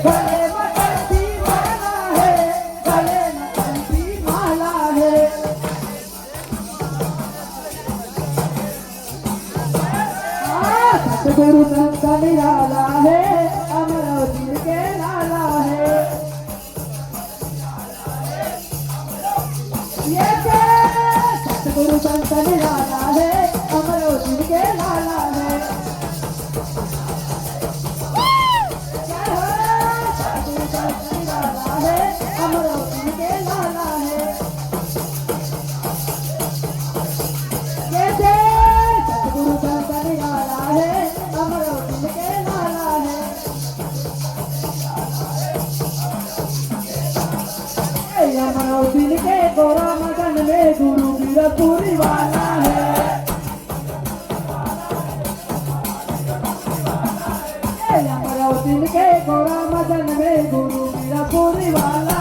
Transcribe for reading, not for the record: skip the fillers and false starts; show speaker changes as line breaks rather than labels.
गले में कंठी माला है, गले में कंठी माला है। सतगुरु संत निराला है, अमरावती के लाला है। ये सतगुरु संत निराला है, अमरावती के लाला है। सतगुरु संत निराला है, अमरावती के लाला है। ये सतगुरु संत निराला है, अमरावती के लाला है। अमरावती के गोरा मगन में गुरु वीरपुरी वाला है। अमरावती के गोरा मगन में गुरु वीरपुरी वाला